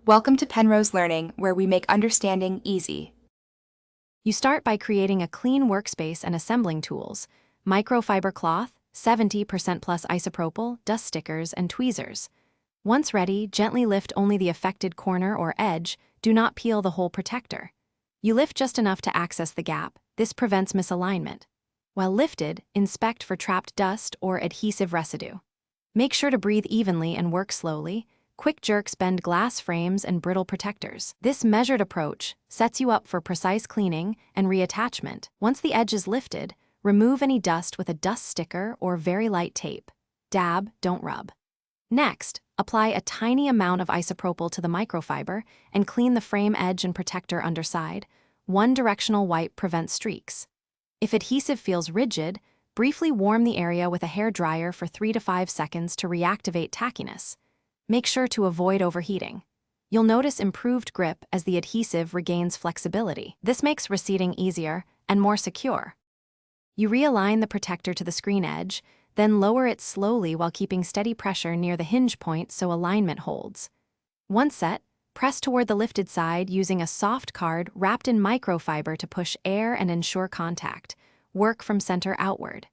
Welcome to Penrose Learning, where we make understanding easy. You start by creating a clean workspace and assembling tools: microfiber cloth, 70% plus isopropyl, dust stickers, and tweezers. Once ready, gently lift only the affected corner or edge. Do not peel the whole protector. You lift just enough to access the gap. This prevents misalignment. While lifted, inspect for trapped dust or adhesive residue. Make sure to breathe evenly and work slowly. Quick jerks bend glass frames and brittle protectors. This measured approach sets you up for precise cleaning and reattachment. Once the edge is lifted, remove any dust with a dust sticker or very light tape. Dab, don't rub. Next, apply a tiny amount of isopropyl to the microfiber and clean the frame edge and protector underside. One directional wipe prevents streaks. If adhesive feels rigid, briefly warm the area with a hair dryer for 3 to 5 seconds to reactivate tackiness. Make sure to avoid overheating. You'll notice improved grip as the adhesive regains flexibility. This makes reseating easier and more secure. You realign the protector to the screen edge, then lower it slowly while keeping steady pressure near the hinge point so alignment holds. Once set, press toward the lifted side using a soft card wrapped in microfiber to push air and ensure contact. Work from center outward.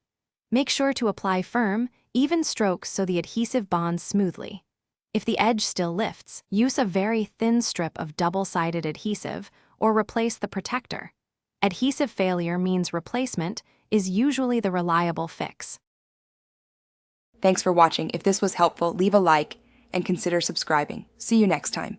Make sure to apply firm, even strokes so the adhesive bonds smoothly. If the edge still lifts, use a very thin strip of double-sided adhesive or replace the protector. Adhesive failure means replacement is usually the reliable fix. Thanks for watching. If this was helpful, leave a like and consider subscribing. See you next time.